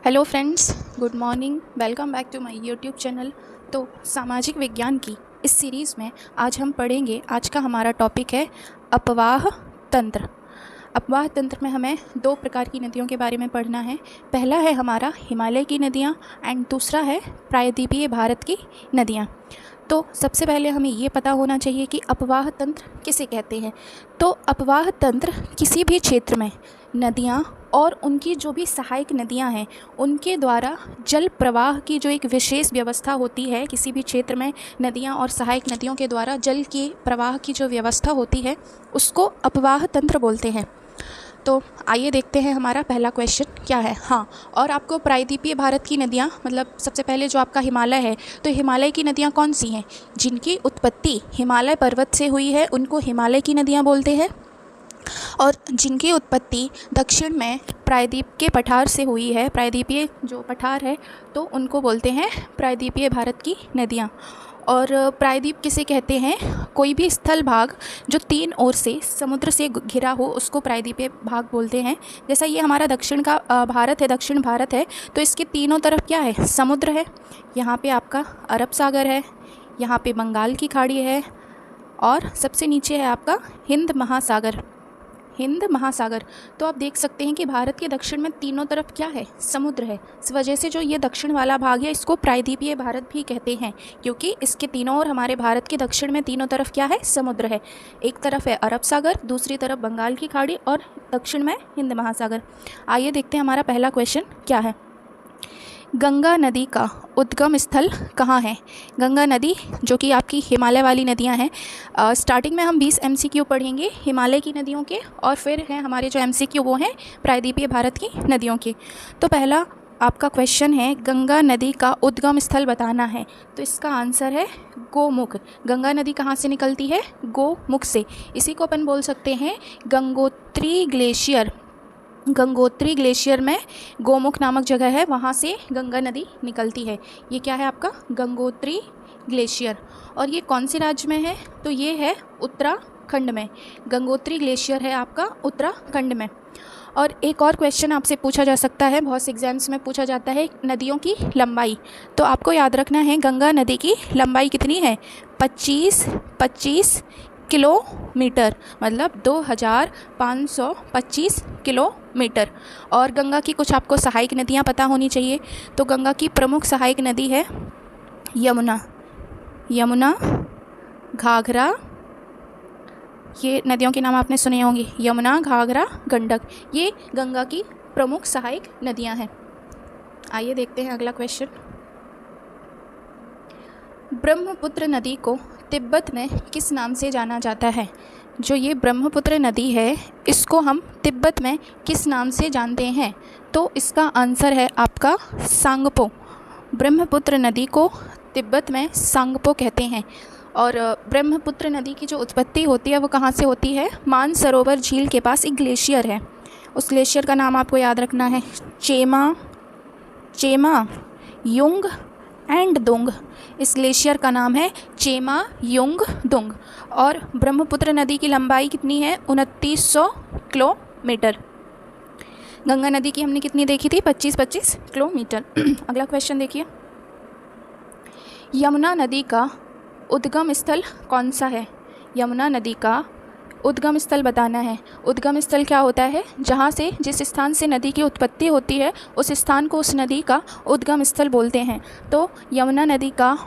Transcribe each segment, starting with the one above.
Hello friends, good morning. Welcome back to my YouTube channel. तो सामाजिक विज्ञान की इस सीरीज़ में आज हम पढ़ेंगे। आज का हमारा टॉपिक है अपवाह तंत्र। अपवाह तंत्र में हमें दो प्रकार की नदियों के बारे में पढ़ना है। पहला है हमारा हिमालय की नदियाँ एंड दूसरा है प्रायद्वीपीय भारत की नदियाँ। तो सबसे पहले हमें ये पता होना चाहिए कि अपवाह तंत्र किसे कहते हैं। तो अपवाह तंत्र किसी भी क्षेत्र में नदियाँ और उनकी जो भी सहायक नदियां हैं उनके द्वारा जल प्रवाह की जो एक विशेष व्यवस्था होती है, किसी भी क्षेत्र में नदियां और सहायक नदियों के द्वारा जल के प्रवाह की जो व्यवस्था होती है उसको अपवाह तंत्र बोलते हैं। तो आइए देखते हैं हमारा पहला क्वेश्चन क्या है। हाँ, और आपको प्रायद्वीपीय भारत की नदियाँ, मतलब सबसे पहले जो आपका हिमालय है, तो हिमालय की नदियाँ कौन सी हैं? जिनकी उत्पत्ति हिमालय पर्वत से हुई है उनको हिमालय की नदियाँ बोलते हैं, और जिनकी उत्पत्ति दक्षिण में प्रायद्वीप के पठार से हुई है, प्रायद्वीपीय जो पठार है, तो उनको बोलते हैं प्रायद्वीपीय भारत की नदियाँ। और प्रायद्वीप किसे कहते हैं? कोई भी स्थल भाग जो तीन ओर से समुद्र से घिरा हो उसको प्रायद्वीपीय भाग बोलते हैं। जैसा ये हमारा दक्षिण का भारत है, दक्षिण भारत है, तो इसके तीनों तरफ क्या है? समुद्र है। यहाँ पे आपका अरब सागर है, यहाँ पे बंगाल की खाड़ी है, और सबसे नीचे है आपका हिंद महासागर। हिंद महासागर। तो आप देख सकते हैं कि भारत के दक्षिण में तीनों तरफ क्या है? समुद्र है। इस वजह से जो ये दक्षिण वाला भाग है इसको प्रायद्वीपीय भारत भी कहते हैं, क्योंकि इसके तीनों ओर, हमारे भारत के दक्षिण में तीनों तरफ क्या है? समुद्र है। एक तरफ है अरब सागर, दूसरी तरफ बंगाल की खाड़ी, और दक्षिण में हिंद महासागर। आइए देखते हैं हमारा पहला क्वेश्चन क्या है। गंगा नदी का उद्गम स्थल कहाँ है? गंगा नदी जो कि आपकी हिमालय वाली नदियाँ हैं, स्टार्टिंग में हम 20 MCQ पढ़ेंगे हिमालय की नदियों के, और फिर हैं हमारे जो MCQ वो हैं प्रायद्वीपीय भारत की नदियों के। तो पहला आपका क्वेश्चन है, गंगा नदी का उद्गम स्थल बताना है, तो इसका आंसर है गोमुख। गंगा नदी कहाँ से निकलती है? गोमुख से। इसी को अपन बोल सकते हैं गंगोत्री ग्लेशियर। गंगोत्री ग्लेशियर में गोमुख नामक जगह है, वहाँ से गंगा नदी निकलती है। ये क्या है आपका? गंगोत्री ग्लेशियर। और ये कौन से राज्य में है? तो ये है उत्तराखंड में। गंगोत्री ग्लेशियर है आपका उत्तराखंड में। और एक और क्वेश्चन आपसे पूछा जा सकता है, बहुत से एग्जाम्स में पूछा जाता है, नदियों की लंबाई। तो आपको याद रखना है गंगा नदी की लंबाई कितनी है? 25 किलोमीटर, मतलब 2525 किलोमीटर। और गंगा की कुछ आपको सहायक नदियाँ पता होनी चाहिए। तो गंगा की प्रमुख सहायक नदी है यमुना, घाघरा। ये नदियों के नाम आपने सुने होंगे, यमुना, घाघरा, गंडक। ये गंगा की प्रमुख सहायक नदियाँ हैं। आइए देखते हैं अगला क्वेश्चन। ब्रह्मपुत्र नदी को तिब्बत में किस नाम से जाना जाता है? जो ये ब्रह्मपुत्र नदी है इसको हम तिब्बत में किस नाम से जानते हैं? तो इसका आंसर है आपका सांगपो। ब्रह्मपुत्र नदी को तिब्बत में सांगपो कहते हैं। और ब्रह्मपुत्र नदी की जो उत्पत्ति होती है वो कहाँ से होती है? मानसरोवर झील के पास एक ग्लेशियर है, उस ग्लेशियर का नाम आपको याद रखना है चेमा युंग एंड दुंग। इस ग्लेशियर का नाम है चेमा युंग दुंग। और ब्रह्मपुत्र नदी की लंबाई कितनी है? 2900 किलोमीटर। गंगा नदी की हमने कितनी देखी थी? 25 किलोमीटर। अगला क्वेश्चन देखिए, यमुना नदी का उद्गम स्थल कौन सा है? यमुना नदी का उद्गम स्थल बताना है। उद्गम स्थल क्या होता है? जहाँ से, जिस स्थान से नदी की उत्पत्ति होती है उस स्थान को उस नदी का उद्गम स्थल बोलते हैं। तो यमुना नदी का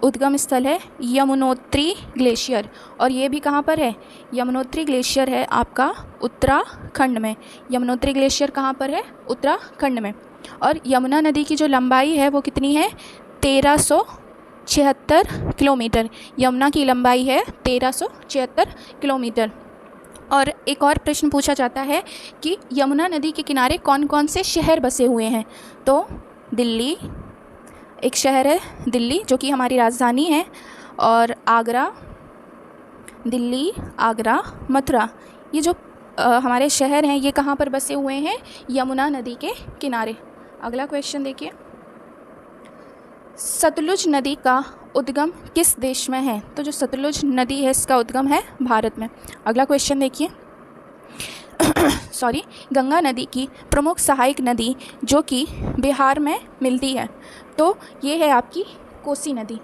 उद्गम स्थल है यमुनोत्री ग्लेशियर। और ये भी कहाँ पर है? यमुनोत्री ग्लेशियर है आपका उत्तराखंड में। यमुनोत्री ग्लेशियर कहाँ पर है? उत्तराखंड में। और यमुना नदी की जो लंबाई है वो कितनी है? 1376 किलोमीटर। यमुना की लंबाई है 1376 किलोमीटर। और एक और प्रश्न पूछा जाता है कि यमुना नदी के किनारे कौन कौन से शहर बसे हुए हैं? तो दिल्ली एक शहर है, दिल्ली जो कि हमारी राजधानी है, और आगरा, दिल्ली, आगरा, मथुरा, ये जो हमारे शहर हैं ये कहाँ पर बसे हुए हैं? यमुना नदी के किनारे। अगला क्वेश्चन देखिए, सतलुज नदी का उद्गम किस देश में है? तो जो सतलुज नदी है इसका उद्गम है भारत में। अगला क्वेश्चन देखिए, सॉरी, गंगा नदी की प्रमुख सहायक नदी जो कि बिहार में मिलती है, तो ये है आपकी कोसी नदी।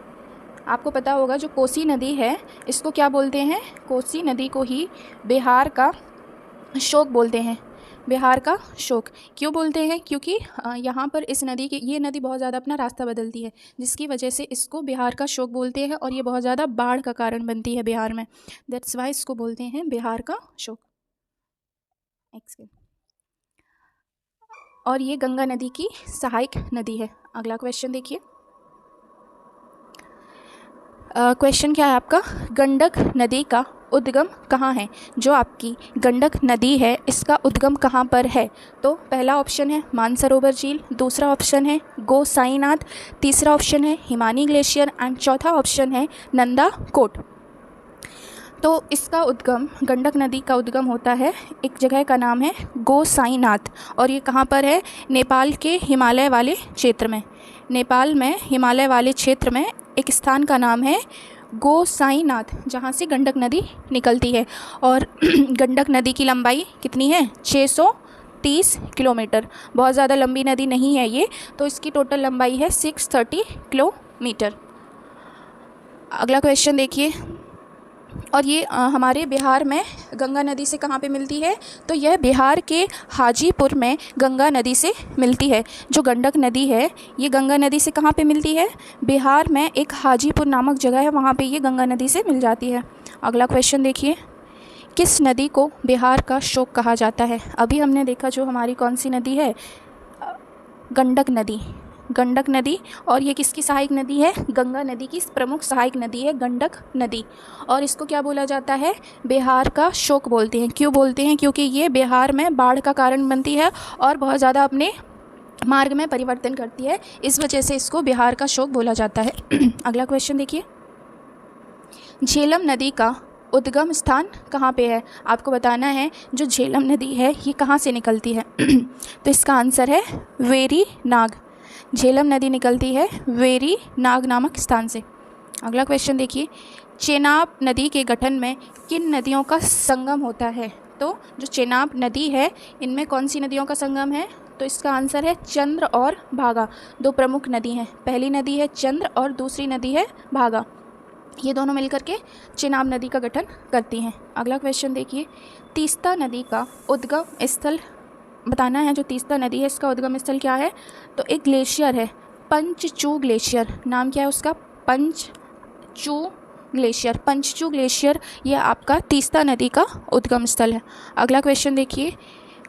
आपको पता होगा जो कोसी नदी है इसको क्या बोलते हैं? कोसी नदी को ही बिहार का शोक बोलते हैं। बिहार का शोक क्यों बोलते हैं? क्योंकि यहाँ पर इस नदी की, ये नदी बहुत ज़्यादा अपना रास्ता बदलती है, जिसकी वजह से इसको बिहार का शोक बोलते हैं और ये बहुत ज़्यादा बाढ़ का कारण बनती है बिहार में। दैट्स वाई इसको बोलते हैं बिहार का शोक। और ये गंगा नदी की सहायक नदी है। अगला क्वेश्चन देखिए। क्वेश्चन क्या है आपका? गंडक नदी का उद्गम कहाँ है? जो आपकी गंडक नदी है इसका उद्गम कहाँ पर है? तो पहला ऑप्शन है मानसरोवर झील, दूसरा ऑप्शन है गोसाईनाथ, तीसरा ऑप्शन है हिमानी ग्लेशियर एंड चौथा ऑप्शन है नंदा कोट। तो इसका उद्गम, गंडक नदी का उद्गम होता है, एक जगह का नाम है गोसाईनाथ और ये कहाँ पर है? नेपाल के हिमालय वाले क्षेत्र में। नेपाल में हिमालय वाले क्षेत्र में एक स्थान का नाम है गोसाईनाथ, जहाँ से गंडक नदी निकलती है। और गंडक नदी की लंबाई कितनी है? 630 किलोमीटर। बहुत ज़्यादा लंबी नदी नहीं है ये, तो इसकी टोटल लंबाई है 630 किलोमीटर। अगला क्वेश्चन देखिए। और ये हमारे बिहार में गंगा नदी से कहाँ पे मिलती है? तो यह बिहार के हाजीपुर में गंगा नदी से मिलती है। जो गंडक नदी है ये गंगा नदी से कहाँ पे मिलती है? बिहार में एक हाजीपुर नामक जगह है, वहाँ पे ये गंगा नदी से मिल जाती है। अगला क्वेश्चन देखिए। किस नदी को बिहार का शोक कहा जाता है? अभी हमने देखा जो हमारी कौन सी नदी है, गंडक नदी, गंडक नदी। और ये किसकी सहायक नदी है? गंगा नदी की प्रमुख सहायक नदी है गंडक नदी। और इसको क्या बोला जाता है? बिहार का शोक बोलते हैं। क्यों बोलते हैं? क्योंकि ये बिहार में बाढ़ का कारण बनती है और बहुत ज़्यादा अपने मार्ग में परिवर्तन करती है, इस वजह से इसको बिहार का शोक बोला जाता है। अगला क्वेश्चन देखिए। झेलम नदी का उद्गम स्थान कहाँ पे है? आपको बताना है जो झेलम नदी है ये कहाँ से निकलती है। तो इसका आंसर है वेरी नाग। झेलम नदी निकलती है वेरी नाग नामक स्थान से। अगला क्वेश्चन देखिए। चेनाब नदी के गठन में किन नदियों का संगम होता है? तो जो चेनाब नदी है इनमें कौन सी नदियों का संगम है? तो इसका आंसर है चंद्र और भागा। दो प्रमुख नदी हैं, पहली नदी है चंद्र और दूसरी नदी है भागा। ये दोनों मिलकर के चेनाब नदी का गठन करती हैं। अगला क्वेश्चन देखिए। तीस्ता नदी का उद्गम स्थल बताना है। जो तीस्ता नदी है इसका उद्गम स्थल क्या है? तो एक ग्लेशियर है, पंचचू ग्लेशियर। नाम क्या है उसका? पंचचू ग्लेशियर। पंचचू ग्लेशियर ये आपका तीस्ता नदी का उद्गम स्थल है। अगला क्वेश्चन देखिए।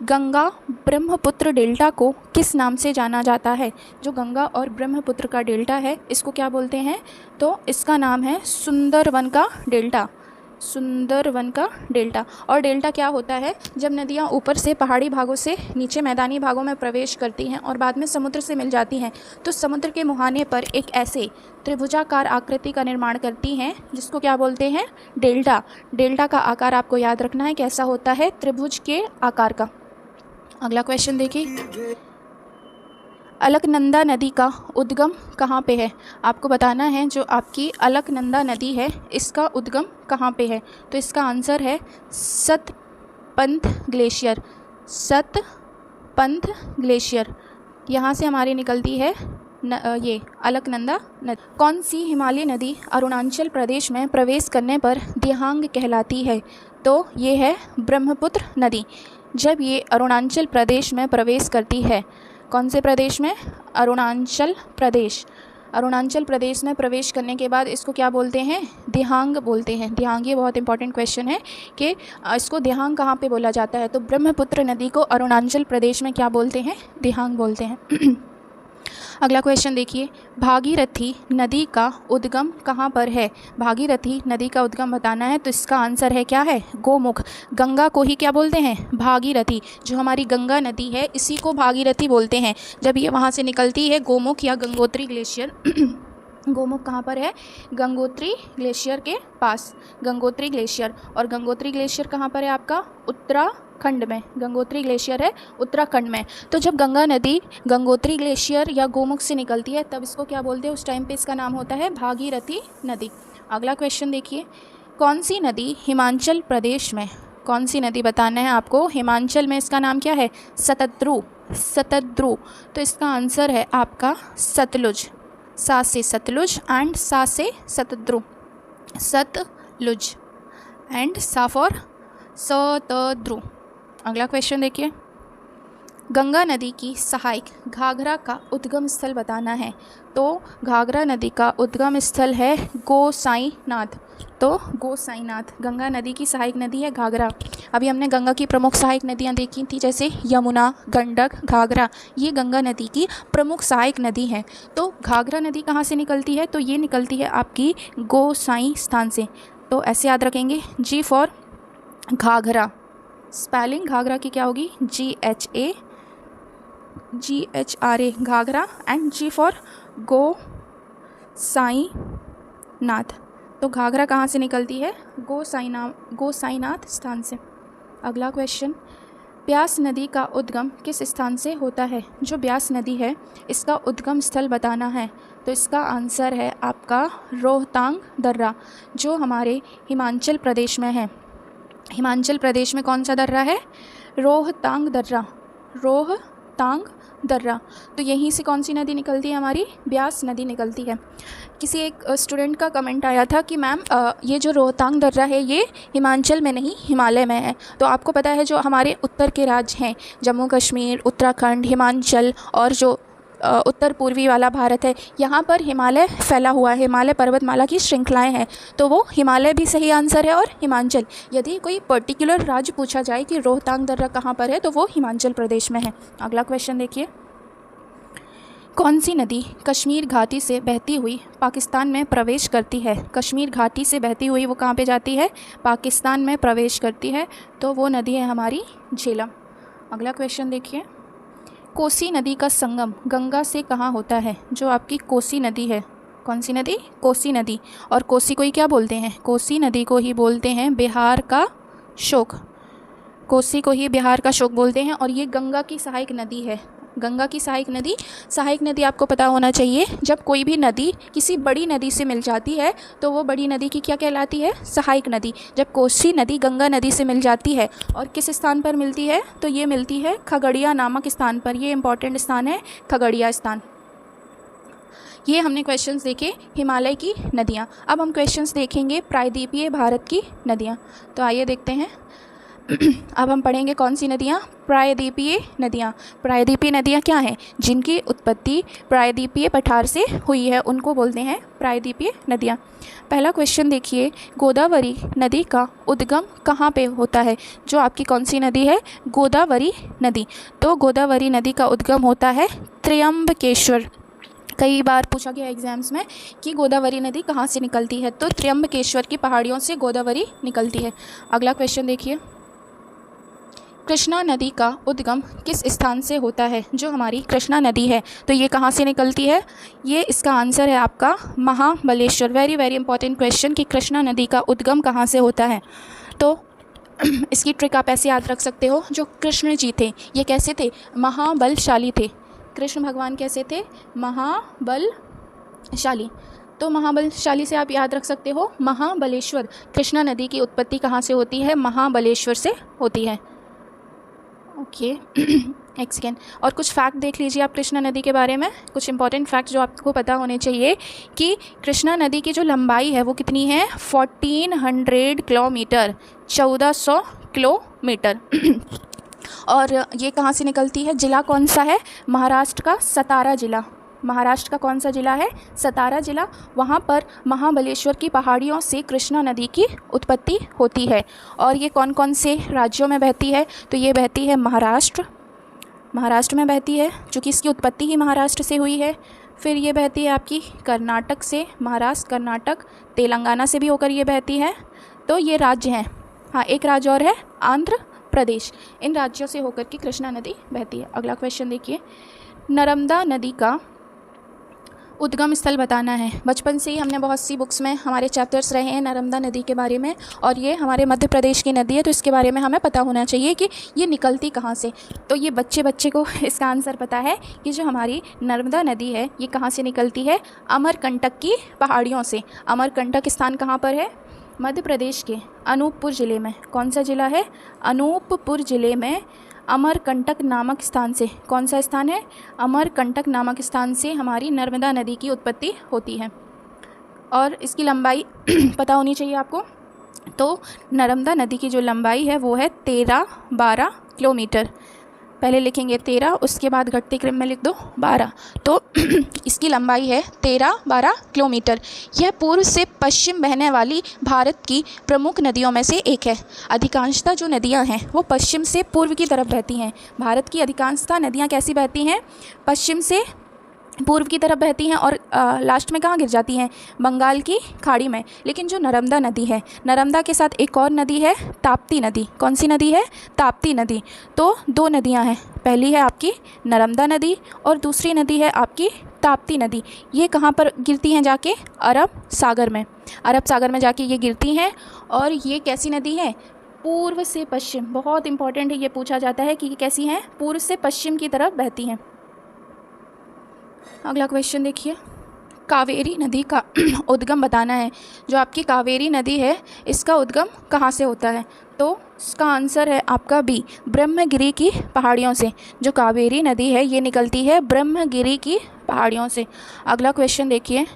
गंगा ब्रह्मपुत्र डेल्टा को किस नाम से जाना जाता है? जो गंगा और ब्रह्मपुत्र का डेल्टा है इसको क्या बोलते हैं? तो इसका नाम है सुंदरवन का डेल्टा। सुंदरवन का डेल्टा। और डेल्टा क्या होता है? जब नदियाँ ऊपर से पहाड़ी भागों से नीचे मैदानी भागों में प्रवेश करती हैं और बाद में समुद्र से मिल जाती हैं, तो समुद्र के मुहाने पर एक ऐसे त्रिभुजाकार आकृति का निर्माण करती हैं जिसको क्या बोलते हैं? डेल्टा। डेल्टा का आकार आपको याद रखना है कैसा होता है? त्रिभुज के आकार का। अगला क्वेश्चन देखिए। अलकनंदा नदी का उद्गम कहाँ पे है? आपको बताना है जो आपकी अलकनंदा नदी है इसका उद्गम कहाँ पे है? तो इसका आंसर है सतपंथ ग्लेशियर। सतपंथ ग्लेशियर यहाँ से हमारी निकलती है ये अलकनंदा नदी। कौन सी हिमालय नदी अरुणाचल प्रदेश में प्रवेश करने पर दिहांग कहलाती है? तो ये है ब्रह्मपुत्र नदी। जब ये अरुणाचल प्रदेश में प्रवेश करती है, कौन से प्रदेश में? अरुणाचल प्रदेश। अरुणाचल प्रदेश में प्रवेश करने के बाद इसको क्या बोलते हैं? दिहांग बोलते हैं। दिहांग, ये बहुत इंपॉर्टेंट क्वेश्चन है कि इसको दिहांग कहाँ पे बोला जाता है? तो ब्रह्मपुत्र नदी को अरुणाचल प्रदेश में क्या बोलते हैं? दिहांग बोलते हैं। अगला क्वेश्चन देखिए। भागीरथी नदी का उद्गम कहाँ पर है? भागीरथी नदी का उद्गम बताना है, तो इसका आंसर है क्या है? गोमुख। गंगा को ही क्या बोलते हैं? भागीरथी। जो हमारी गंगा नदी है इसी को भागीरथी बोलते हैं जब ये वहाँ से निकलती है गोमुख या गंगोत्री ग्लेशियर। गोमुख कहाँ पर है? गंगोत्री ग्लेशियर के पास। गंगोत्री ग्लेशियर। और गंगोत्री ग्लेशियर कहाँ पर है आपका? उत्तराखंड में। गंगोत्री ग्लेशियर है उत्तराखंड में। तो जब गंगा नदी गंगोत्री ग्लेशियर या गोमुख से निकलती है तब इसको क्या बोलते हैं? उस टाइम पे इसका नाम होता है भागीरथी नदी। अगला क्वेश्चन देखिए। कौन सी नदी हिमाचल प्रदेश में कौन सी नदी बताना है आपको। हिमाचल में इसका नाम क्या है, सतद्रु। सतद्रु, तो इसका आंसर है आपका सतलुज। सा से सतलुज एंड सा से सतद्रु, सतलुज एंड सा फॉर सतद्रु। अगला क्वेश्चन देखिए, गंगा नदी की सहायक घाघरा का उद्गम स्थल बताना है। तो घाघरा नदी का उद्गम स्थल है गोसाईनाथ। तो गोसाईनाथ गंगा नदी की सहायक नदी है घाघरा। अभी हमने गंगा की प्रमुख सहायक नदियाँ देखी थी, जैसे यमुना, गंडक, घाघरा, ये गंगा नदी की प्रमुख सहायक नदी है। तो घाघरा नदी कहाँ से निकलती है, तो ये निकलती है आपकी गोसाई स्थान से। तो ऐसे याद रखेंगे, G for Ghaghara, spelling Ghaghara की क्या होगी, GHRA Ghaghara, and G for Gosainath. तो घाघरा कहाँ से निकलती है, गोसाईनाथ स्थान से। अगला क्वेश्चन, ब्यास नदी का उद्गम किस स्थान से होता है। जो ब्यास नदी है इसका उद्गम स्थल बताना है। तो इसका आंसर है आपका रोहतांग दर्रा, जो हमारे हिमाचल प्रदेश में है। हिमाचल प्रदेश में कौन सा दर्रा है, रोहतांग दर्रा, रोहतांग दर्रा। तो यहीं से कौन सी नदी निकलती है, हमारी ब्यास नदी निकलती है। किसी एक स्टूडेंट का कमेंट आया था कि मैम ये जो रोहतांग दर्रा है ये हिमाचल में नहीं हिमालय में है। तो आपको पता है जो हमारे उत्तर के राज्य हैं, जम्मू कश्मीर, उत्तराखंड, हिमाचल और जो उत्तर पूर्वी वाला भारत है, यहाँ पर हिमालय फैला हुआ है, हिमालय पर्वतमाला की श्रृंखलाएं हैं। तो वो हिमालय भी सही आंसर है और हिमाचल। यदि कोई पर्टिकुलर राज्य पूछा जाए कि रोहतांग दर्रा कहाँ पर है, तो वो हिमाचल प्रदेश में है। अगला क्वेश्चन देखिए, कौन सी नदी कश्मीर घाटी से बहती हुई पाकिस्तान में प्रवेश करती है। कश्मीर घाटी से बहती हुई वो कहाँ पे जाती है, पाकिस्तान में प्रवेश करती है। तो वो नदी है हमारी झेलम। अगला क्वेश्चन देखिए, कोसी नदी का संगम गंगा से कहाँ होता है। जो आपकी कोसी नदी है, कौन सी नदी, कोसी नदी। और कोसी को ही क्या बोलते हैं, कोसी नदी को ही बोलते हैं बिहार का शोक। कोसी को ही बिहार का शोक बोलते हैं। और ये गंगा की सहायक नदी है। गंगा की सहायक नदी आपको पता होना चाहिए। जब कोई भी नदी किसी बड़ी नदी से मिल जाती है तो वो बड़ी नदी की क्या कहलाती है, सहायक नदी। जब कोसी नदी गंगा नदी से मिल जाती है और किस स्थान पर मिलती है, तो ये मिलती है खगड़िया नामक स्थान पर। ये इंपॉर्टेंट स्थान है खगड़िया स्थान। ये हमने क्वेश्चंस देखे हिमालय की नदियाँ। अब हम क्वेश्चंस देखेंगे प्रायद्वीपीय भारत की नदियाँ। तो आइए देखते हैं। अब हम पढ़ेंगे कौन सी नदियाँ, प्रायद्वीपीय नदियाँ। प्रायद्वीपीय नदियाँ क्या हैं, जिनकी उत्पत्ति प्रायद्वीपीय पठार से हुई है, उनको बोलते हैं प्रायद्वीपीय नदियाँ। पहला क्वेश्चन देखिए, गोदावरी नदी का उद्गम कहाँ पे होता है। जो आपकी कौन सी नदी है, गोदावरी नदी। तो गोदावरी नदी का उद्गम होता है त्र्यंबकेश्वर। कई बार पूछा गया एग्जाम्स में कि गोदावरी नदी कहाँ से निकलती है, तो त्र्यंबकेश्वर की पहाड़ियों से गोदावरी निकलती है। अगला क्वेश्चन देखिए, कृष्णा नदी का उद्गम किस स्थान से होता है। जो हमारी कृष्णा नदी है तो ये कहाँ से निकलती है, ये इसका आंसर है आपका Mahabaleshwar. Very very important question कि कृष्णा नदी का उद्गम कहाँ से होता है। तो इसकी ट्रिक आप ऐसे याद रख सकते हो, जो कृष्ण जी थे ये कैसे थे, महाबलशाली थे। कृष्ण भगवान कैसे थे, महाबलशाली। तो महाबलशाली से आप याद रख सकते हो महाबलेश्वर। कृष्णा नदी की उत्पत्ति कहाँ से होती है, महाबलेश्वर से होती है। ओके एक सेकेंड, और कुछ फैक्ट देख लीजिए आप कृष्णा नदी के बारे में। कुछ इंपॉर्टेंट फैक्ट जो आपको पता होने चाहिए कि कृष्णा नदी की जो लंबाई है वो कितनी है, 1400 किलोमीटर, 1400 किलोमीटर। और ये कहाँ से निकलती है, ज़िला कौन सा है, महाराष्ट्र का सतारा ज़िला। महाराष्ट्र का कौन सा ज़िला है, सतारा ज़िला। वहाँ पर महाबलेश्वर की पहाड़ियों से कृष्णा नदी की उत्पत्ति होती है। और ये कौन कौन से राज्यों में बहती है, तो ये बहती है महाराष्ट्र में बहती है, चूँकि इसकी उत्पत्ति ही महाराष्ट्र से हुई है। फिर ये बहती है आपकी कर्नाटक से, महाराष्ट्र, कर्नाटक, तेलंगाना से भी होकर ये बहती है। तो ये राज्य हैं। हाँ, एक राज्य और है आंध्र प्रदेश। इन राज्यों से होकर के कृष्णा नदी बहती है। अगला क्वेश्चन देखिए, नर्मदा नदी का उद्गम स्थल बताना है। बचपन से ही हमने बहुत सी बुक्स में हमारे चैप्टर्स रहे हैं नर्मदा नदी के बारे में, और ये हमारे मध्य प्रदेश की नदी है, तो इसके बारे में हमें पता होना चाहिए कि ये निकलती कहाँ से। तो ये बच्चे को इसका आंसर पता है कि जो हमारी नर्मदा नदी है ये कहाँ से निकलती है, अमरकंटक की पहाड़ियों से। अमरकंटक स्थान कहाँ पर है, मध्य प्रदेश के अनूपपुर ज़िले में, कौन सा ज़िला है? अनूपपुर ज़िले में अमरकंटक नामक स्थान से, कौन सा स्थान है? अमरकंटक नामक स्थान से हमारी नर्मदा नदी की उत्पत्ति होती है। और इसकी लंबाई पता होनी चाहिए आपको। तो नर्मदा नदी की जो लंबाई है वो है 13-12 किलोमीटर। पहले लिखेंगे 13, उसके बाद घटते क्रम में लिख दो 12। तो इसकी लंबाई है 13-12 किलोमीटर। यह पूर्व से पश्चिम बहने वाली भारत की प्रमुख नदियों में से एक है। अधिकांशतः जो नदियां हैं वो पश्चिम से पूर्व की तरफ बहती हैं। भारत की अधिकांशतः नदियां कैसी बहती हैं? पश्चिम से पूर्व की तरफ बहती हैं और लास्ट में कहाँ गिर जाती हैं? बंगाल की खाड़ी में। लेकिन जो नर्मदा नदी है, नर्मदा के साथ एक और नदी है ताप्ती नदी। कौन सी नदी है? ताप्ती नदी। तो दो नदियां हैं, पहली है आपकी नर्मदा नदी और दूसरी नदी है आपकी ताप्ती नदी। ये कहाँ पर गिरती हैं जाके? अरब सागर में। अरब सागर में जाके ये गिरती हैं। और ये कैसी नदी है? पूर्व से पश्चिम। बहुत इंपॉर्टेंट है, ये पूछा जाता है कि ये कैसी हैं? पूर्व से पश्चिम की तरफ बहती हैं। अगला क्वेश्चन देखिए, कावेरी नदी का उद्गम बताना है। जो आपकी कावेरी नदी है इसका उद्गम कहाँ से होता है? तो इसका आंसर है आपका बी, ब्रह्मगिरी की पहाड़ियों से। जो कावेरी नदी है ये निकलती है ब्रह्मगिरी की पहाड़ियों से। अगला क्वेश्चन देखिए,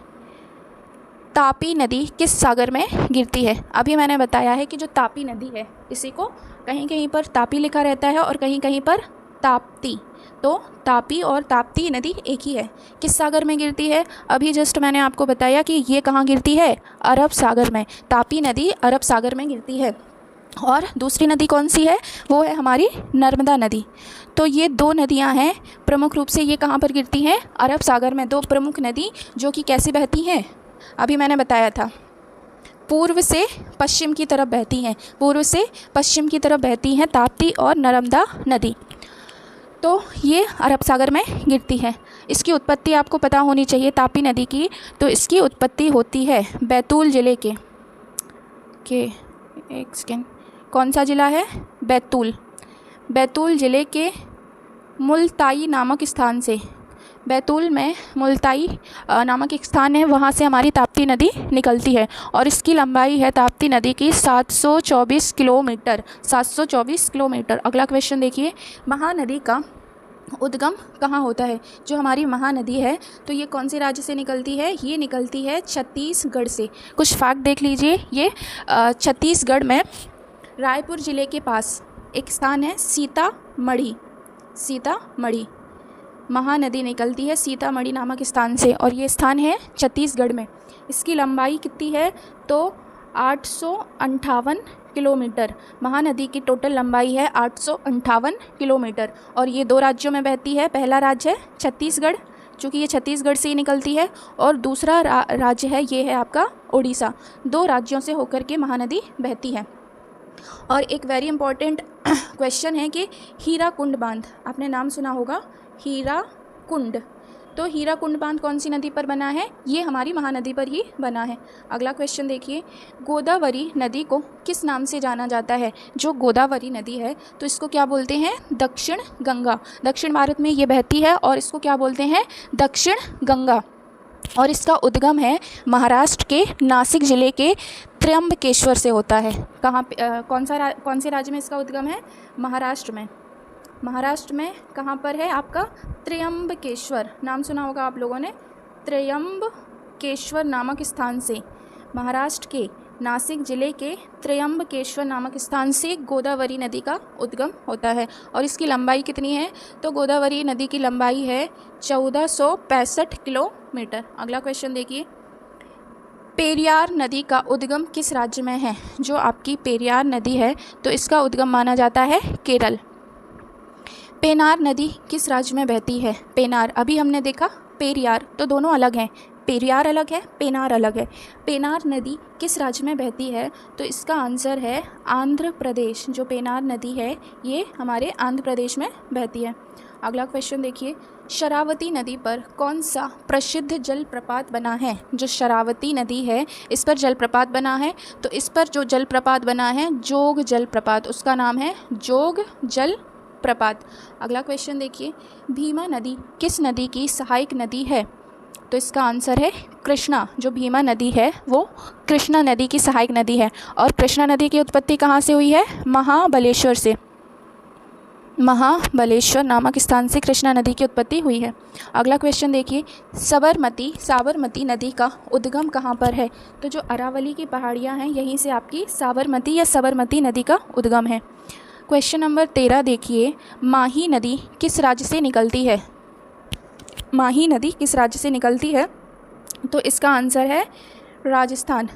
तापी नदी किस सागर में गिरती है? अभी मैंने बताया है कि जो तापी नदी है इसी को कहीं कहीं पर तापी लिखा रहता है और कहीं कहीं पर ताप्ती। तो तापी और ताप्ती नदी एक ही है। किस सागर में गिरती है? अभी जस्ट मैंने आपको बताया कि ये कहाँ गिरती है? अरब सागर में। तापी नदी अरब सागर में गिरती है। और दूसरी नदी कौन सी है? वो है हमारी नर्मदा नदी। तो ये दो नदियां हैं प्रमुख रूप से, ये कहाँ पर गिरती हैं? अरब सागर में। दो प्रमुख नदी जो कि कैसे बहती हैं? अभी मैंने बताया था, पूर्व से पश्चिम की तरफ बहती हैं। पूर्व से पश्चिम की तरफ बहती हैं ताप्ती और नर्मदा नदी। तो ये अरब सागर में गिरती है। इसकी उत्पत्ति आपको पता होनी चाहिए तापी नदी की। तो इसकी उत्पत्ति होती है बैतूल ज़िले के एक सेकेंड, कौन सा ज़िला है? बैतूल। बैतूल ज़िले के मुल्ताई नामक स्थान से। बैतूल में मुल्ताई नामक एक स्थान है, वहाँ से हमारी ताप्ती नदी निकलती है। और इसकी लंबाई है ताप्ती नदी की 724 किलोमीटर। 724 किलोमीटर। अगला क्वेश्चन देखिए, महानदी का उद्गम कहाँ होता है? जो हमारी महानदी है तो ये कौन से राज्य से निकलती है? ये निकलती है छत्तीसगढ़ से। कुछ फैक्ट देख लीजिए, ये छत्तीसगढ़ में रायपुर ज़िले के पास एक स्थान है सीतामढ़ी। सीतामढ़ी महानदी निकलती है सीतामढ़ी नामक स्थान से और ये स्थान है छत्तीसगढ़ में। इसकी लंबाई कितनी है? तो 858 किलोमीटर। महानदी की टोटल लंबाई है 858 किलोमीटर और ये दो राज्यों में बहती है। पहला राज्य है छत्तीसगढ़, चूँकि ये छत्तीसगढ़ से ही निकलती है, और दूसरा राज्य है ये है आपका उड़ीसा। दो राज्यों से होकर के महानदी बहती है। और एक वेरी इंपॉर्टेंट क्वेश्चन है कि हीराकुंड बांध, आपने नाम सुना होगा, हीराकुंड। तो हीराकुंड बांध कौन सी नदी पर बना है? ये हमारी महानदी पर ही बना है। अगला क्वेश्चन देखिए, गोदावरी नदी को किस नाम से जाना जाता है? जो गोदावरी नदी है तो इसको क्या बोलते हैं? दक्षिण गंगा। दक्षिण भारत में ये बहती है और इसको क्या बोलते हैं? दक्षिण गंगा। और इसका उद्गम है महाराष्ट्र के नासिक ज़िले के त्र्यंबकेश्वर से होता है। कहाँ कौन से राज्य में इसका उद्गम है? महाराष्ट्र में। महाराष्ट्र में कहाँ पर है आपका? त्र्यंबकेश्वर। नाम सुना होगा आप लोगों ने, त्र्यंबकेश्वर नामक स्थान से। महाराष्ट्र के नासिक ज़िले के त्र्यंबकेश्वर नामक स्थान से गोदावरी नदी का उद्गम होता है। और इसकी लंबाई कितनी है? तो गोदावरी नदी की लंबाई है 1465 किलोमीटर। अगला क्वेश्चन देखिए, पेरियार नदी का उद्गम किस राज्य में है? जो आपकी पेरियार नदी है तो इसका उद्गम माना जाता है केरल। पेनार नदी किस राज्य में बहती है? पेनार, अभी हमने देखा पेरियार, तो दोनों अलग हैं। पेरियार अलग है, पेनार अलग है। पेनार नदी किस राज्य में बहती है? तो इसका आंसर है आंध्र प्रदेश। जो पेनार नदी है ये हमारे आंध्र प्रदेश में बहती है। अगला क्वेश्चन देखिए, शरावती नदी पर कौन सा प्रसिद्ध जलप्रपात बना है? जो शरावती नदी है इस पर जलप्रपात बना है, तो इस पर जो जलप्रपात बना है जोग जलप्रपात, उसका नाम है जोग जलप्रपात। अगला क्वेश्चन देखिए, भीमा नदी किस नदी की सहायक नदी है? तो इसका आंसर है कृष्णा। जो भीमा नदी है वो कृष्णा नदी की सहायक नदी है। और कृष्णा नदी की उत्पत्ति कहाँ से हुई है? महाबलेश्वर से। महाबलेश्वर नामक स्थान से कृष्णा नदी की उत्पत्ति हुई है। अगला क्वेश्चन देखिए, साबरमती नदी का उद्गम कहाँ पर है? तो जो अरावली की पहाड़ियाँ हैं यहीं से आपकी साबरमती या सबरमती नदी का उद्गम है। क्वेश्चन नंबर 13 देखिए, माही नदी किस राज्य से निकलती है? माही नदी किस राज्य से निकलती है? तो इसका आंसर है राजस्थान।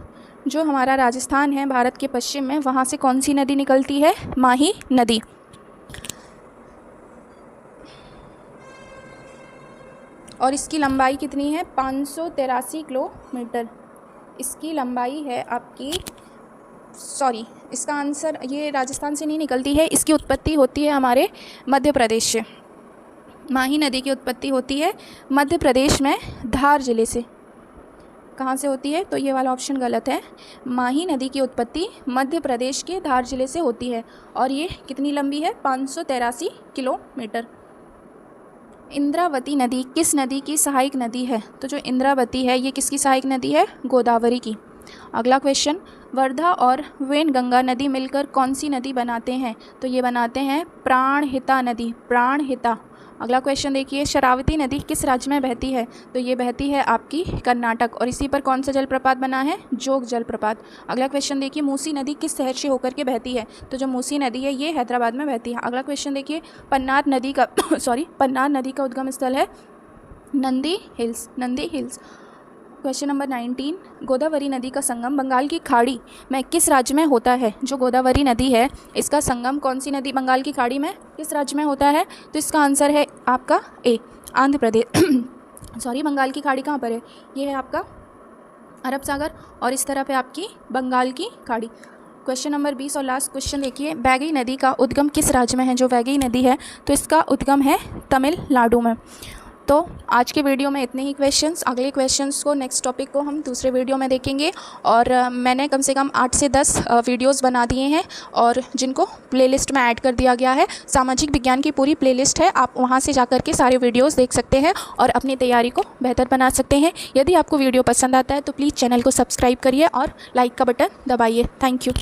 जो हमारा राजस्थान है भारत के पश्चिम में, वहाँ से कौन सी नदी निकलती है? माही नदी। और इसकी लंबाई कितनी है? 583 किलोमीटर इसकी लंबाई है आपकी। सॉरी, इसका आंसर ये राजस्थान से नहीं निकलती है, इसकी उत्पत्ति होती है हमारे मध्य प्रदेश से। माही नदी की उत्पत्ति होती है मध्य प्रदेश में धार जिले से। कहाँ से होती है? तो ये वाला ऑप्शन गलत है। माही नदी की उत्पत्ति मध्य प्रदेश के धार जिले से होती है और ये कितनी लंबी है? 583 किलोमीटर। इंद्रावती नदी किस नदी की सहायक नदी है? तो जो इंद्रावती है ये किसकी सहायक नदी है? गोदावरी की। अगला क्वेश्चन, वर्धा और वेनगंगा नदी मिलकर कौन सी नदी बनाते हैं? तो ये बनाते हैं प्राणहिता नदी, प्राणहिता। अगला क्वेश्चन देखिए, शरावती नदी किस राज्य में बहती है? तो ये बहती है आपकी कर्नाटक और इसी पर कौन सा जलप्रपात बना है? जोग जलप्रपात। अगला क्वेश्चन देखिए, मूसी नदी किस शहर से होकर के बहती है? तो जो मूसी नदी है ये हैदराबाद में बहती है। अगला क्वेश्चन देखिए, पन्नार नदी का उद्गम स्थल है Nandi hills. Question number 19, Godavari नदी का संगम बंगाल की खाड़ी में किस राज्य में होता है? जो गोदावरी नदी है इसका संगम कौन सी नदी बंगाल की खाड़ी में किस राज्य में होता है? तो इसका आंसर है आपका ए, आंध्र प्रदेश। सॉरी, बंगाल की खाड़ी कहाँ पर है? ये है आपका अरब सागर और इस तरफ है आपकी बंगाल की खाड़ी। क्वेश्चन नंबर 20 और लास्ट क्वेश्चन देखिए, वैगई नदी का उद्गम किस राज्य में है? जो वैगई नदी है तो इसका उद्गम है तमिलनाडु में। तो आज के वीडियो में इतने ही क्वेश्चंस। अगले क्वेश्चंस को, नेक्स्ट टॉपिक को हम दूसरे वीडियो में देखेंगे। और मैंने कम से कम 8 से 10 वीडियोस बना दिए हैं और जिनको प्लेलिस्ट में ऐड कर दिया गया है। सामाजिक विज्ञान की पूरी प्लेलिस्ट है, आप वहां से जाकर के सारे वीडियोस देख सकते हैं और अपनी तैयारी को बेहतर बना सकते हैं। यदि आपको वीडियो पसंद आता है तो प्लीज़ चैनल को सब्सक्राइब करिए और लाइक का बटन दबाइए। Thank you.